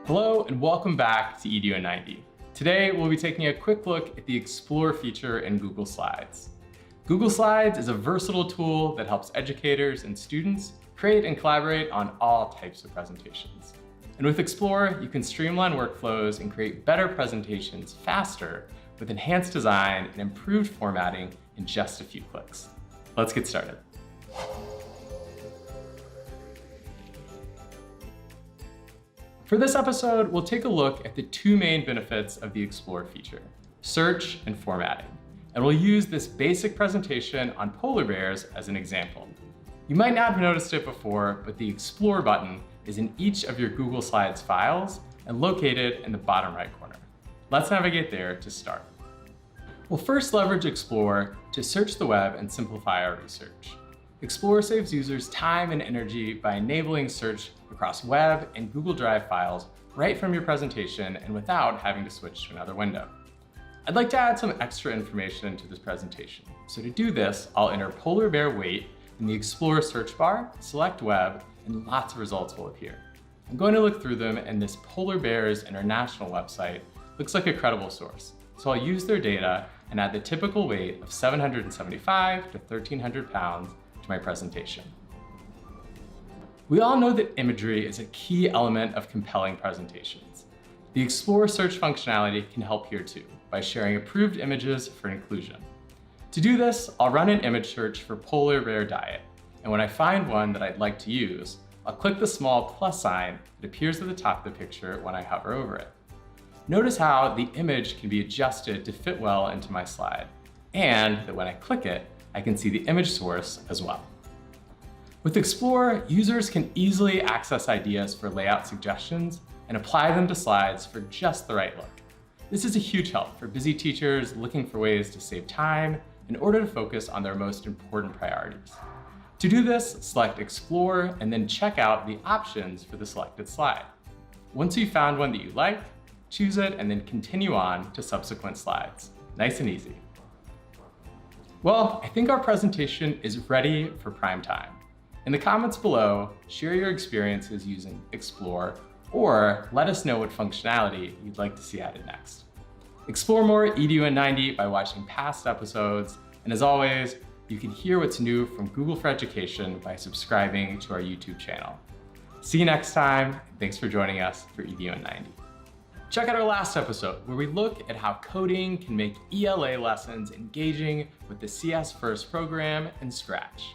Hello and welcome back to EDU 90. Today we'll be taking a quick look at the Explore feature in Google Slides. Google Slides is a versatile tool that helps educators and students create and collaborate on all types of presentations. And with Explore, you can streamline workflows and create better presentations faster with enhanced design and improved formatting in just a few clicks. Let's get started. For this episode, we'll take a look at the two main benefits of the Explore feature, search and formatting. And we'll use this basic presentation on polar bears as an example. You might not have noticed it before, but the Explore button is in each of your Google Slides files and located in the bottom right corner. Let's navigate there to start. We'll first leverage Explore to search the web and simplify our research. Explore saves users time and energy by enabling search across web and Google Drive files right from your presentation and without having to switch to another window. I'd like to add some extra information to this presentation. So to do this, I'll enter polar bear weight in the Explore search bar, select web, and lots of results will appear. I'm going to look through them, and this Polar Bears International website looks like a credible source. So I'll use their data and add the typical weight of 775 to 1,300 pounds to my presentation. We all know that imagery is a key element of compelling presentations. The Explore search functionality can help here too, by sharing approved images for inclusion. To do this, I'll run an image search for polar bear diet, and when I find one that I'd like to use, I'll click the small plus sign that appears at the top of the picture when I hover over it. Notice how the image can be adjusted to fit well into my slide, and that when I click it, I can see the image source as well. With Explore, users can easily access ideas for layout suggestions and apply them to slides for just the right look. This is a huge help for busy teachers looking for ways to save time in order to focus on their most important priorities. To do this, select Explore and then check out the options for the selected slide. Once you've found one that you like, choose it and then continue on to subsequent slides. Nice and easy. Well, I think our presentation is ready for prime time. In the comments below, share your experiences using Explore, or let us know what functionality you'd like to see added next. Explore more EDU 90 by watching past episodes, and as always, you can hear what's new from Google for Education by subscribing to our YouTube channel. See you next time, and thanks for joining us for EDU 90. Check out our last episode where we look at how coding can make ELA lessons engaging with the CS First program and Scratch.